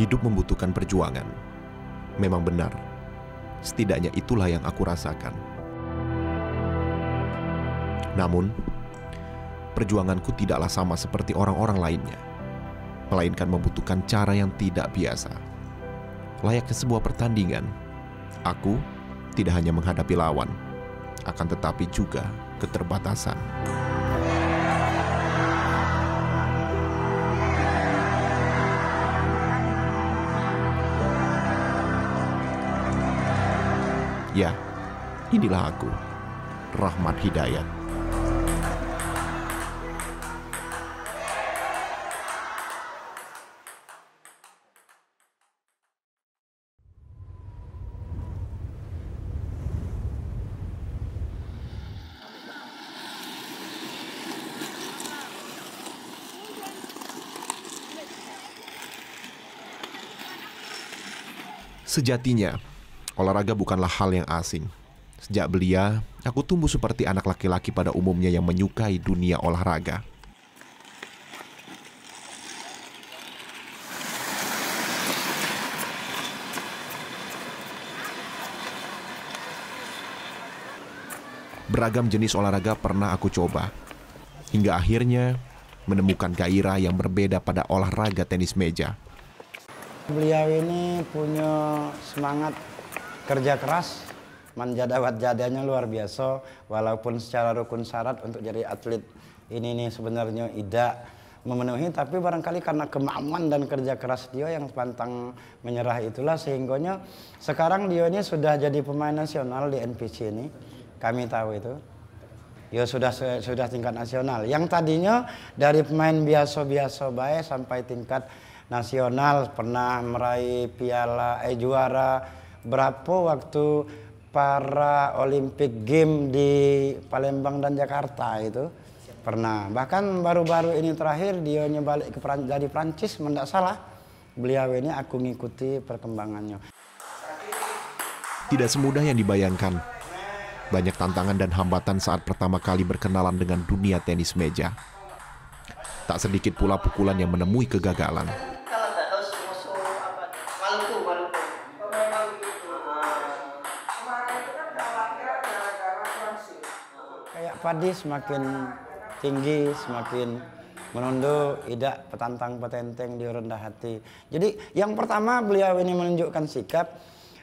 Hidup membutuhkan perjuangan. Memang benar. Setidaknya itulah yang aku rasakan. Namun, perjuanganku tidaklah sama seperti orang-orang lainnya, melainkan membutuhkan cara yang tidak biasa. Layaknya sebuah pertandingan, aku tidak hanya menghadapi lawan, akan tetapi juga keterbatasan. Ya, inilah aku, Rahmat Hidayat. Sejatinya, olahraga bukanlah hal yang asing. Sejak belia, aku tumbuh seperti anak laki-laki pada umumnya yang menyukai dunia olahraga. Beragam jenis olahraga pernah aku coba, hingga akhirnya menemukan gairah yang berbeda pada olahraga tenis meja. Beliau ini punya semangat kerja keras, manja dawat jadanya luar biasa, walaupun secara rukun syarat untuk jadi atlet ini sebenarnya tidak memenuhi, tapi barangkali karena kemauan dan kerja keras dia yang pantang menyerah itulah sehingganya sekarang dia ini sudah jadi pemain nasional di NPC ini, kami tahu itu. Ya sudah tingkat nasional. Yang tadinya dari pemain biasa-biasa baik sampai tingkat nasional, pernah meraih juara berapa waktu para Olympic Game di Palembang dan Jakarta itu pernah. Bahkan baru-baru ini terakhir dia balik ke dari Prancis, tidak salah. Beliau ini aku ngikuti perkembangannya. Tidak semudah yang dibayangkan. Banyak tantangan dan hambatan saat pertama kali berkenalan dengan dunia tenis meja. Tak sedikit pula pukulan yang menemui kegagalan. Kayak padi semakin tinggi, semakin menunduk, tidak petantang petenteng, dia rendah hati. Jadi yang pertama beliau ini menunjukkan sikap,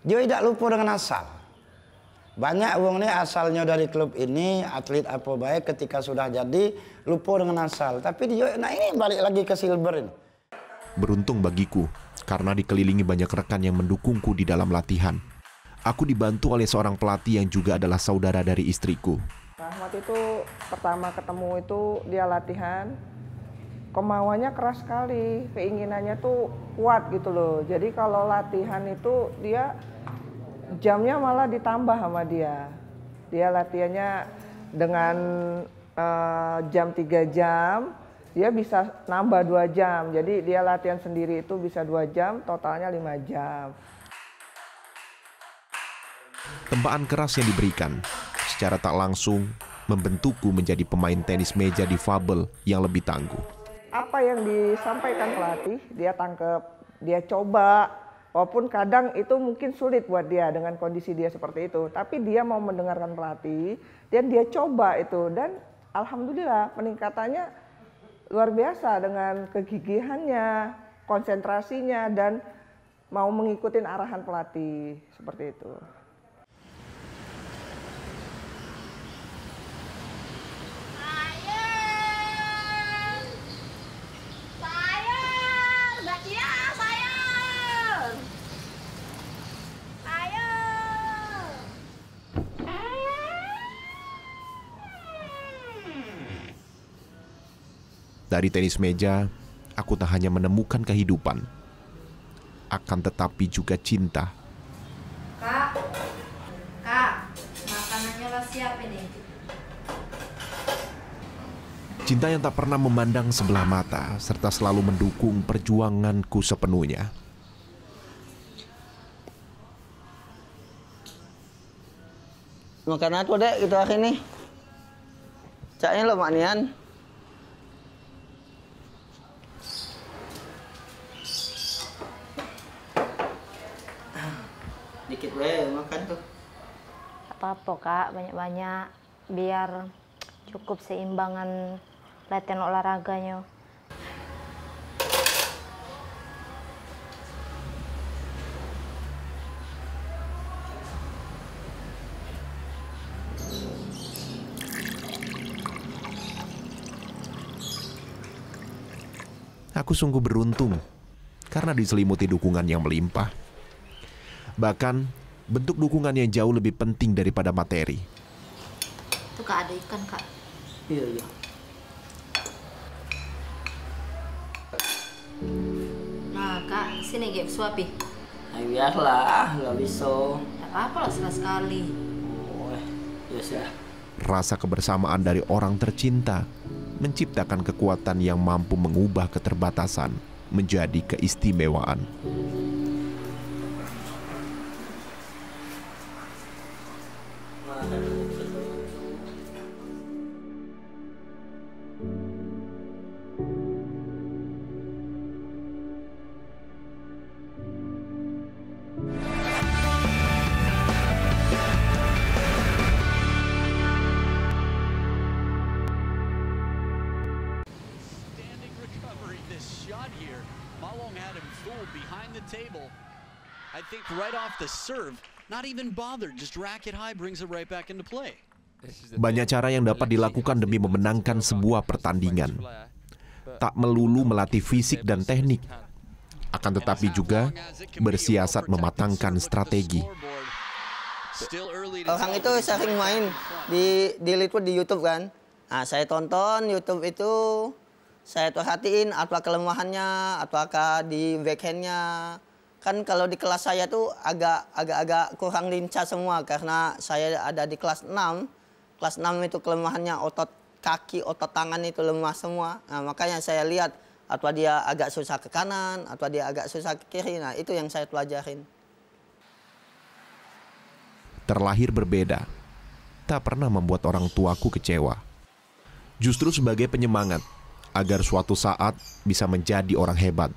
dia tidak lupa dengan asal. Banyak wong ini asalnya dari klub ini, atlet apa baik, ketika sudah jadi lupa dengan asal. Tapi dia, ini balik lagi ke silver ini. Beruntung bagiku, karena dikelilingi banyak rekan yang mendukungku di dalam latihan. Aku dibantu oleh seorang pelatih yang juga adalah saudara dari istriku. Rahmat itu pertama ketemu itu dia latihan, kemauannya keras sekali, keinginannya tuh kuat gitu loh. Jadi kalau latihan itu dia jamnya malah ditambah sama dia. Dia latihannya dengan jam 3 jam, dia bisa nambah 2 jam. Jadi dia latihan sendiri itu bisa 2 jam, totalnya 5 jam. Tempaan keras yang diberikan secara tak langsung membentukku menjadi pemain tenis meja difabel yang lebih tangguh. Apa yang disampaikan pelatih, dia tangkep, dia coba. Walaupun kadang itu mungkin sulit buat dia dengan kondisi dia seperti itu. Tapi dia mau mendengarkan pelatih dan dia coba itu. Dan alhamdulillah peningkatannya luar biasa dengan kegigihannya, konsentrasinya, dan mau mengikuti arahan pelatih seperti itu. Dari tenis meja, aku tak hanya menemukan kehidupan, akan tetapi juga cinta. Kak, makanannya udah siap ini. Cinta yang tak pernah memandang sebelah mata, serta selalu mendukung perjuanganku sepenuhnya. Makan aku dek, gitu hari ini. Caknya lo maknian. apa-apa Kak, banyak-banyak biar cukup seimbangan latihan olahraganya. Aku sungguh beruntung karena diselimuti dukungan yang melimpah. Bahkan bentuk dukungan yang jauh lebih penting daripada materi. Tuh Kak, ada ikan Kak. Iya. Nah Kak, sini gak suapi. Nah, biarlah, nggak bisa. Tak apa lah sekali-sekali. Oh, ya sudah. Rasa kebersamaan dari orang tercinta menciptakan kekuatan yang mampu mengubah keterbatasan menjadi keistimewaan. I think right off the serve, not even bothered, just rack it high, brings it right back into play. Banyak cara yang dapat dilakukan demi memenangkan sebuah pertandingan. Tak melulu melatih fisik dan teknik, akan tetapi juga bersiasat mematangkan strategi. Orang itu sering main diliput di YouTube kan. Nah, saya tonton YouTube itu, saya perhatiin apa kelemahannya, apakah di backhandnya. Kan kalau di kelas saya tuh agak kurang lincah semua karena saya ada di kelas 6. Kelas 6 itu kelemahannya otot kaki, otot tangan itu lemah semua. Nah, makanya saya lihat atau dia agak susah ke kanan, atau dia agak susah ke kiri. Nah, itu yang saya pelajarin. Terlahir berbeda, tak pernah membuat orang tuaku kecewa. Justru sebagai penyemangat agar suatu saat bisa menjadi orang hebat.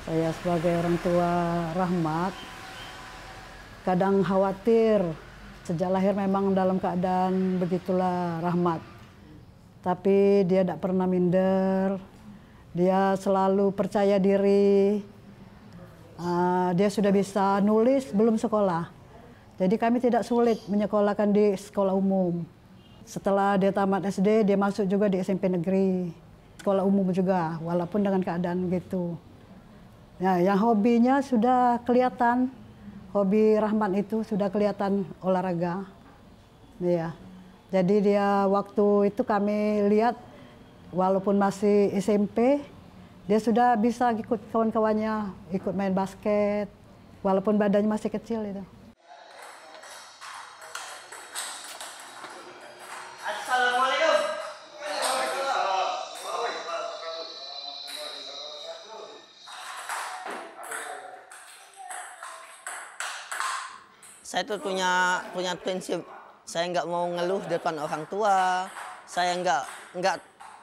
Saya sebagai orang tua Rahmat, kadang khawatir. Sejak lahir memang dalam keadaan begitulah Rahmat. Tapi dia tidak pernah minder, dia selalu percaya diri. Dia sudah bisa nulis belum sekolah. Jadi kami tidak sulit menyekolahkan di sekolah umum. Setelah dia tamat SD, dia masuk juga di SMP negeri. Sekolah umum juga, walaupun dengan keadaan gitu. Ya, yang hobinya sudah kelihatan, hobi Rahmat itu sudah kelihatan olahraga. Ya. Jadi dia waktu itu kami lihat, walaupun masih SMP, dia sudah bisa ikut kawan-kawannya, ikut main basket, walaupun badannya masih kecil itu. Assalamualaikum. Saya tuh punya prinsip, saya nggak mau ngeluh depan orang tua, saya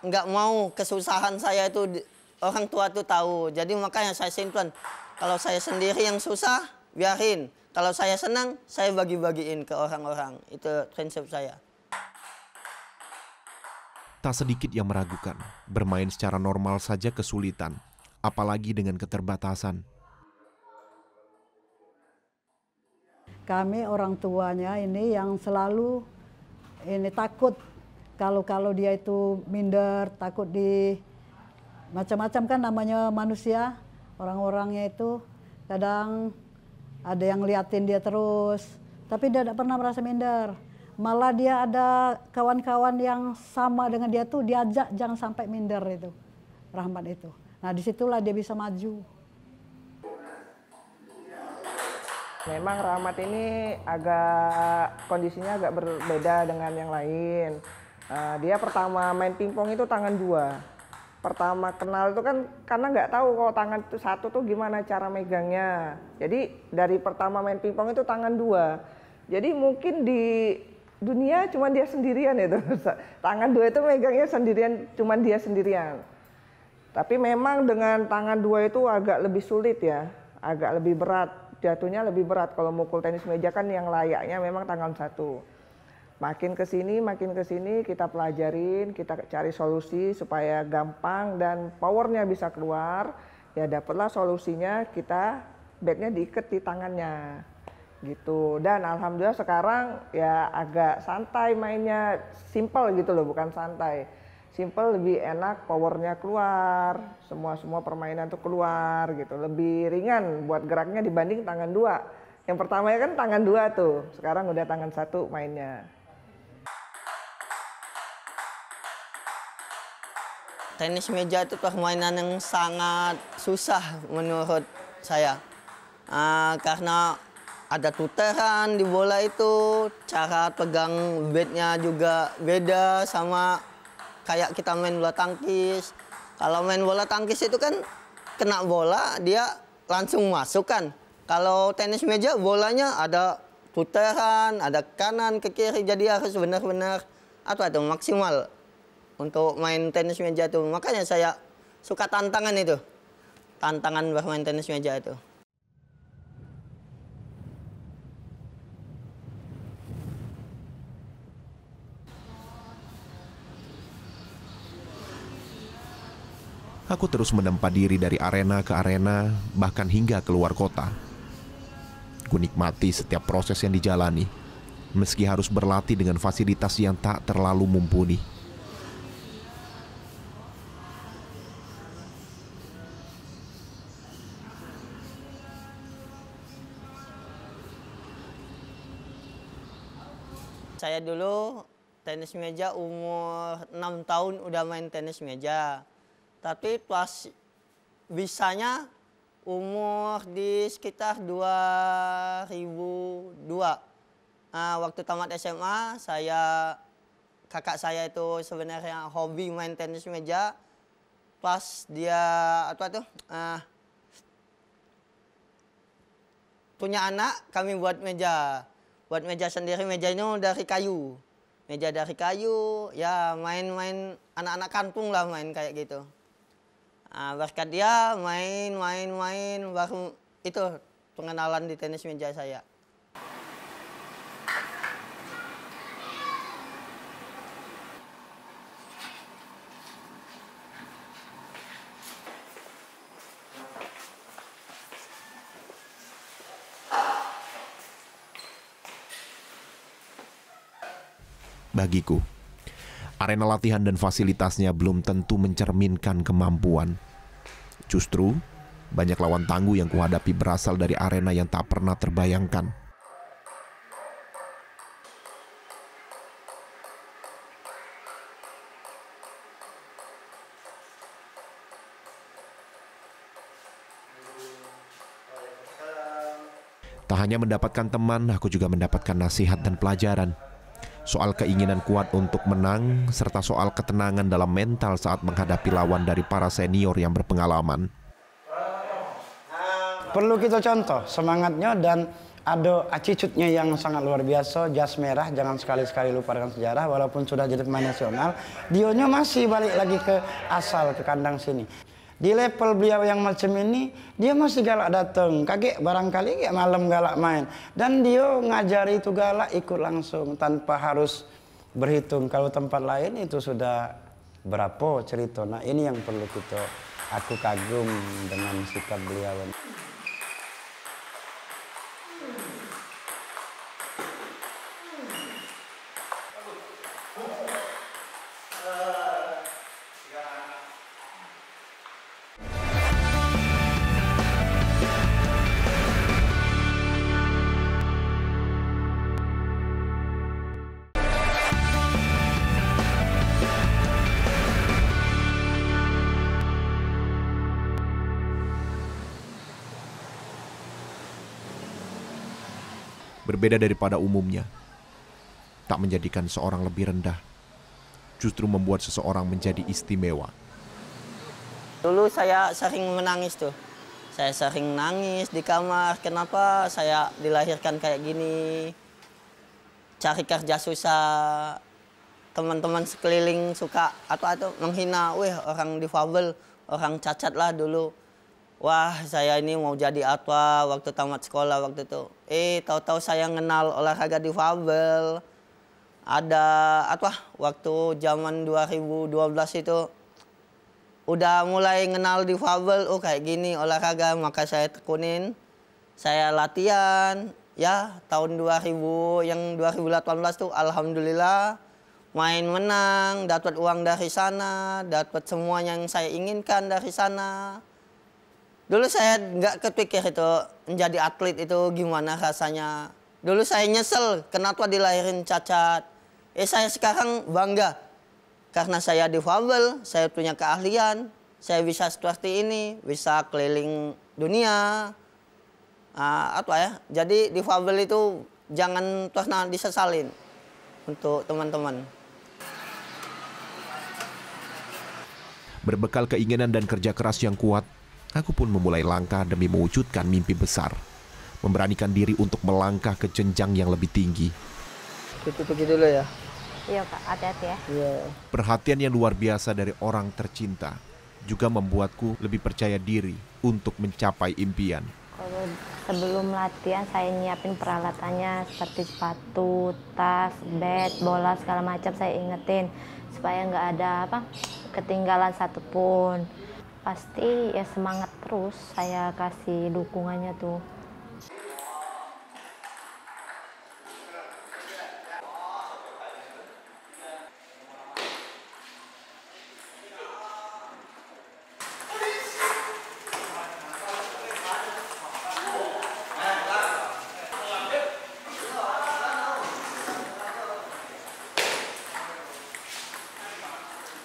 nggak mau kesusahan saya itu orang tua tuh tahu. Jadi makanya saya simpan, kalau saya sendiri yang susah, biarin. Kalau saya senang, saya bagi-bagiin ke orang-orang. Itu prinsip saya. Tak sedikit yang meragukan, bermain secara normal saja kesulitan, apalagi dengan keterbatasan. Kami orang tuanya ini yang selalu takut kalau dia itu minder, takut di macam-macam kan namanya manusia, orang-orangnya itu kadang ada yang liatin dia terus, tapi dia tidak pernah merasa minder. Malah dia ada kawan-kawan yang sama dengan dia tuh diajak jangan sampai minder itu, Rahmat itu. Nah disitulah dia bisa maju. Memang Rahmat ini kondisinya agak berbeda dengan yang lain. Dia pertama main pingpong itu tangan 2. Pertama kenal itu kan karena nggak tahu kalau tangan itu satu tuh gimana cara megangnya. Jadi dari pertama main pingpong itu tangan 2. Jadi mungkin di dunia cuma dia sendirian itu. Tangan 2 itu megangnya sendirian, cuma dia sendirian. Tapi memang dengan tangan 2 itu agak lebih sulit ya, agak lebih berat. jatuhnya lebih berat. Kalau mukul tenis meja kan yang layaknya memang tangan 1. Makin ke sini kita pelajarin, kita cari solusi supaya gampang dan powernya bisa keluar. Ya dapatlah solusinya, kita bednya diikat di tangannya gitu. Dan alhamdulillah sekarang ya agak santai mainnya, simple gitu loh, bukan santai. Simple, lebih enak, powernya keluar, semua permainan tuh keluar gitu, lebih ringan buat geraknya dibanding tangan 2. Yang pertama ya kan tangan 2 tuh, sekarang udah tangan 1 mainnya. Tenis meja itu permainan yang sangat susah menurut saya. Karena ada tuteran di bola itu, cara pegang bednya juga beda sama kayak kita main bola tangkis. Kalau main bola tangkis itu kan kena bola dia langsung masuk kan. Kalau tenis meja bolanya ada putaran, ada kanan ke kiri, jadi harus benar-benar maksimal untuk main tenis meja itu. Makanya saya suka tantangan itu. Tantangan bermain tenis meja itu. Aku terus menempa diri dari arena ke arena, bahkan hingga keluar kota. Ku nikmati setiap proses yang dijalani, meski harus berlatih dengan fasilitas yang tak terlalu mumpuni. Saya dulu tenis meja umur 6 tahun udah main tenis meja. Tapi pas bisanya umur di sekitar 2002. Waktu tamat SMA, kakak saya itu sebenarnya hobi main tenis meja. Pas dia punya anak, kami buat meja. Buat meja sendiri, mejanya dari kayu. Meja dari kayu, ya main-main anak-anak kampung lah main kayak gitu. Berkat dia main, baru itu pengenalan di tenis meja saya. Bagiku, arena latihan dan fasilitasnya belum tentu mencerminkan kemampuan. Justru, banyak lawan tangguh yang kuhadapi berasal dari arena yang tak pernah terbayangkan. Tak hanya mendapatkan teman, aku juga mendapatkan nasihat dan pelajaran. Soal keinginan kuat untuk menang, serta soal ketenangan dalam mental saat menghadapi lawan dari para senior yang berpengalaman. Perlu kita contoh semangatnya dan ada attitude-nya yang sangat luar biasa. Jas merah, jangan sekali-sekali lupa dengan sejarah. Walaupun sudah jadi pemain nasional, dionya masih balik lagi ke asal, ke kandang sini. Di level beliau yang macam ini, dia masih galak datang. Kaget barangkali kayak malam galak main. Dan dia ngajari itu galak ikut langsung tanpa harus berhitung. Kalau tempat lain itu sudah berapa cerita. Nah ini yang perlu aku kagum dengan sikap beliau. Berbeda daripada umumnya, tak menjadikan seorang lebih rendah, justru membuat seseorang menjadi istimewa. Dulu saya sering menangis tuh. Saya sering nangis di kamar, kenapa saya dilahirkan kayak gini. Cari kerja susah, teman-teman sekeliling suka atau menghina, wih orang difabel, orang cacat lah dulu. wah saya ini mau jadi apa waktu tamat sekolah waktu itu. Tahu-tahu saya kenal olahraga difabel. Ada apa waktu zaman 2012 itu udah mulai kenal difabel, oh kayak gini olahraga, maka saya tekunin. Saya latihan, ya tahun 2018 tuh alhamdulillah main menang, dapat uang dari sana, dapat semua yang saya inginkan dari sana. Dulu saya nggak kepikir itu menjadi atlet itu gimana rasanya. Dulu saya nyesel kenapa dilahirin cacat. Saya sekarang bangga karena saya difabel, saya punya keahlian, saya bisa seperti ini, bisa keliling dunia. Jadi difabel itu jangan pernah disesalin untuk teman-teman. Berbekal keinginan dan kerja keras yang kuat, aku pun memulai langkah demi mewujudkan mimpi besar, memberanikan diri untuk melangkah ke jenjang yang lebih tinggi. Gitu dulu ya. Iya Kak, hati-hati ya. Iya. Perhatian yang luar biasa dari orang tercinta juga membuatku lebih percaya diri untuk mencapai impian. Kalau sebelum latihan saya nyiapin peralatannya seperti sepatu, tas, bat, bola segala macam saya ingetin supaya nggak ada ketinggalan satupun. Pasti ya semangat terus saya kasih dukungannya tuh.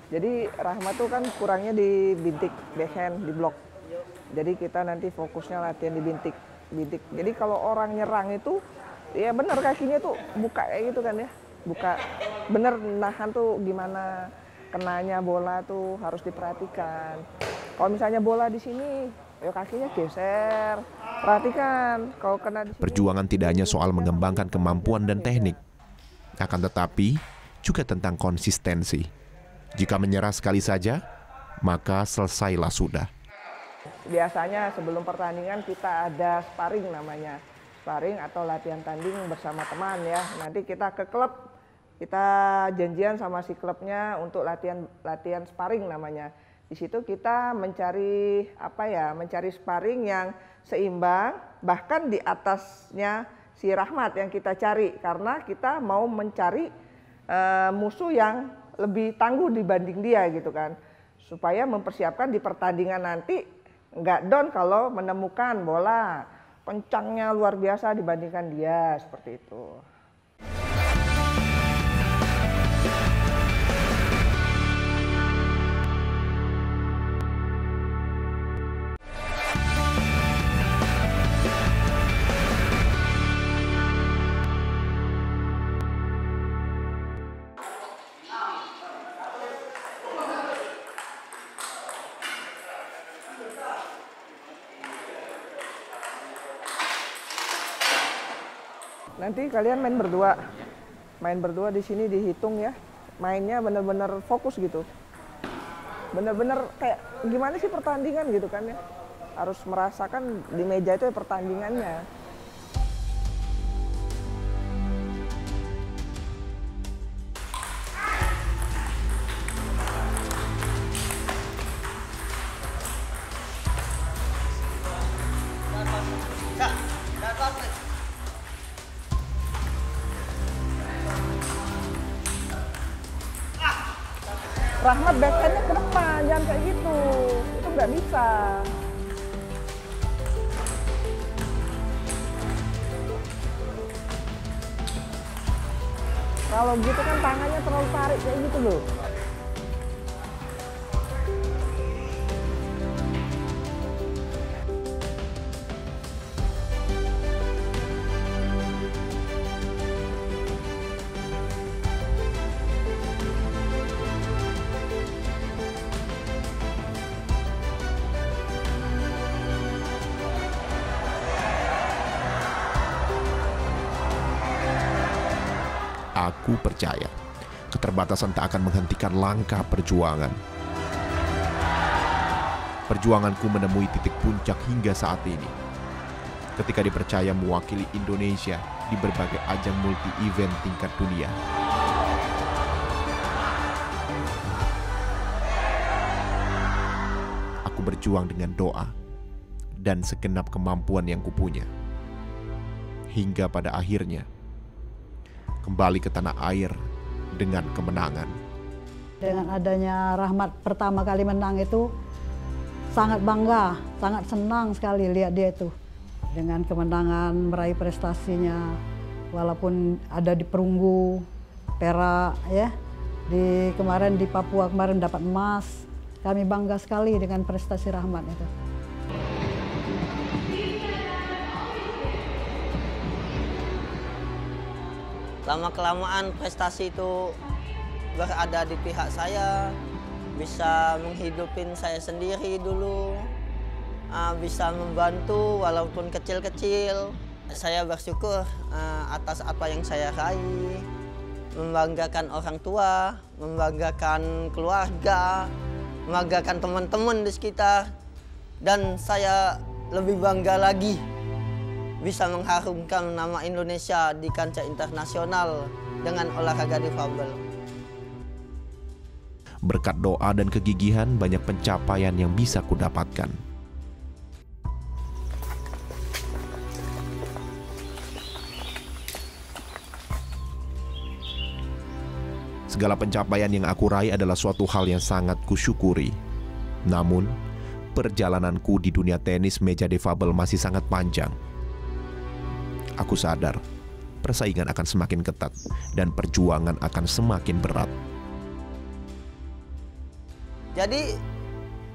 Jadi Rahmat tuh kan kurangnya di bintik, backhand, di blok. Jadi kita nanti fokusnya latihan di bintik. Jadi kalau orang nyerang itu, ya bener kakinya tuh buka kayak gitu kan ya. Buka, bener nahan tuh gimana kenanya bola tuh harus diperhatikan. Kalau misalnya bola di sini, ya kakinya geser. Perhatikan kalau kena di sini. Perjuangan tidak hanya soal mengembangkan kemampuan dan teknik, akan tetapi juga tentang konsistensi. Jika menyerah sekali saja, maka selesailah sudah. Biasanya sebelum pertandingan kita ada sparring namanya. Sparring atau latihan tanding bersama teman ya. Nanti kita ke klub, kita janjian sama si klubnya untuk latihan sparring namanya. Di situ kita mencari mencari sparring yang seimbang, bahkan di atasnya si Rahmat yang kita cari. Karena kita mau mencari musuh yang lebih tangguh dibanding dia gitu kan, supaya mempersiapkan di pertandingan nanti nggak down kalau menemukan bola kencangnya luar biasa dibandingkan dia, seperti itu. Nanti kalian main berdua di sini dihitung ya, mainnya bener-bener fokus gitu, bener-bener kayak gimana sih pertandingan gitu kan ya, harus merasakan di meja itu ya pertandingannya. Rahmat backhandnya ke depan, jangan kayak gitu, itu nggak bisa. Kalau gitu kan tangannya terlalu tarik kayak gitu loh. Aku percaya, keterbatasan tak akan menghentikan langkah perjuangan. Perjuanganku menemui titik puncak hingga saat ini, ketika dipercaya mewakili Indonesia di berbagai ajang multi-event tingkat dunia. Aku berjuang dengan doa dan segenap kemampuan yang kupunya, hingga pada akhirnya kembali ke tanah air dengan kemenangan. Dengan adanya Rahmat pertama kali menang itu sangat bangga, sangat senang sekali lihat dia itu. Dengan kemenangan meraih prestasinya, walaupun ada di perunggu, perak ya. Kemarin di Papua kemarin dapat emas. Kami bangga sekali dengan prestasi Rahmat itu. Lama-kelamaan prestasi itu berada di pihak saya, bisa menghidupin saya sendiri dulu, bisa membantu walaupun kecil-kecil. Saya bersyukur atas apa yang saya raih, membanggakan orang tua, membanggakan keluarga, membanggakan teman-teman di sekitar, dan saya lebih bangga lagi bisa mengharumkan nama Indonesia di kancah internasional dengan olahraga difabel. Berkat doa dan kegigihan, banyak pencapaian yang bisa kudapatkan. Segala pencapaian yang aku raih adalah suatu hal yang sangat kusyukuri. Namun, perjalananku di dunia tenis meja difabel masih sangat panjang. Aku sadar, persaingan akan semakin ketat dan perjuangan akan semakin berat. Jadi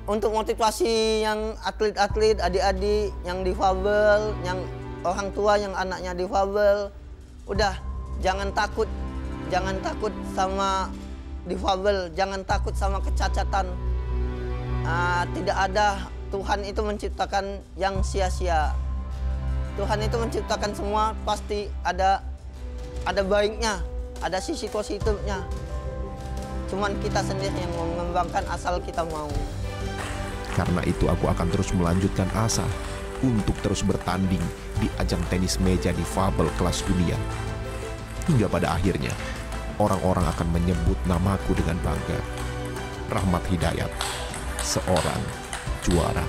untuk motivasi yang atlet-atlet, adik-adik yang difabel, yang orang tua yang anaknya difabel, udah jangan takut sama difabel, jangan takut sama kecacatan. Tidak ada, Tuhan itu menciptakan yang sia-sia. Tuhan itu menciptakan semua pasti ada baiknya, ada sisi positifnya. Cuman kita sendiri yang mengembangkan asal kita mau. Karena itu aku akan terus melanjutkan asa untuk terus bertanding di ajang tenis meja difabel kelas dunia. Hingga pada akhirnya, orang-orang akan menyebut namaku dengan bangga. Rahmat Hidayat, seorang juara.